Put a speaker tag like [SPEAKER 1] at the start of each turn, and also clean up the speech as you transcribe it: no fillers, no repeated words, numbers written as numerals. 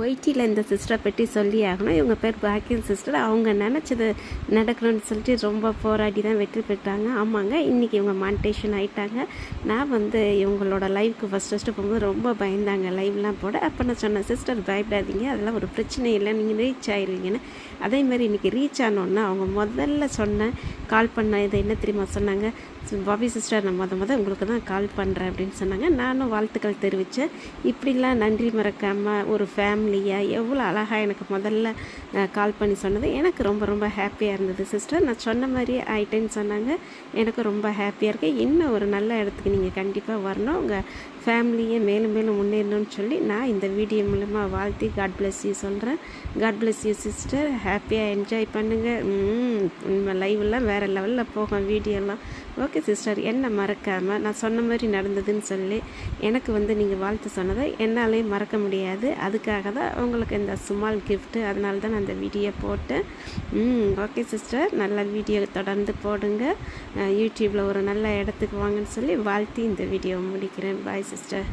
[SPEAKER 1] ஒய்டியில் இந்த சிஸ்டரை பற்றி சொல்லி ஆகணும். இவங்க பேர் பாக்கியம் சிஸ்டர். அவங்க நினச்சது நடக்கணும்னு சொல்லிட்டு ரொம்ப போராடி தான் வெற்றி பெற்றாங்க. ஆமாங்க, இன்றைக்கி இவங்க மானிட்டேஷன் ஆகிட்டாங்க. நான் இவங்களோட லைவுக்கு ஃபஸ்ட்டு போகும்போது ரொம்ப பயந்தாங்க லைவ்லாம் போட. அப்போ நான் சொன்னேன், சிஸ்டர் பயப்படாதீங்க, அதெல்லாம் ஒரு பிரச்சனை இல்லை, நீங்கள் ரீச் ஆகிடுவீங்கன்னு. அதேமாதிரி இன்றைக்கி ரீச் ஆனோன்னா அவங்க முதல்ல சொன்னேன் கால் பண்ண இது என்ன தெரியுமா சொன்னாங்க, பாபி சிஸ்டர் நான் உங்களுக்கு தான் கால் பண்ணுறேன் அப்படின்னு சொன்னாங்க. நானும் வாழ்த்துக்கள் தெரிவித்தேன். இப்படிலாம் நன்றி மறக்காமல் ஒரு ஃபேமிலியாக எவ்வளோ அழகாக எனக்கு முதல்ல கால் பண்ணி சொன்னது எனக்கு ரொம்ப ரொம்ப ஹாப்பியாக இருந்தது சிஸ்டர். நான் சொன்ன மாதிரியே ஆயிட்டேன்னு சொன்னாங்க. எனக்கு ரொம்ப ஹாப்பியாக இருக்குது. இன்னும் ஒரு நல்ல இடத்துக்கு நீங்கள் கண்டிப்பாக வரணும், உங்கள் ஃபேமிலியை மேலும் மேலும் முன்னேறணும்னு சொல்லி நான் இந்த வீடியோ மூலமாக வாழ்த்தி காட் பிளஸ் யூ சொல்கிறேன். God bless you sister. ஹாப்பியாக என்ஜாய் பண்ணுங்கள். லைவெல்லாம் வேறு லெவலில் போகும் வீடியோலாம். ஓகே சிஸ்டர், என்ன மறக்காமல் நான் சொன்ன மாதிரி நடந்ததுன்னு சொல்லி எனக்கு நீங்கள் வாழ்த்து சொன்னதை என்னாலேயும் மறக்க முடியாது. அதுக்காக தான் உங்களுக்கு இந்த ஸ்மால் கிஃப்ட்டு, அதனால தான் நான் அந்த வீடியோ போட்டேன். ஓகே சிஸ்டர், நல்ல வீடியோ தொடர்ந்து போடுங்க. யூடியூப்பில் ஒரு நல்ல இடத்துக்கு வாங்கன்னு சொல்லி வாழ்த்தி இந்த வீடியோவை முடிக்கிறேன். Bye sister.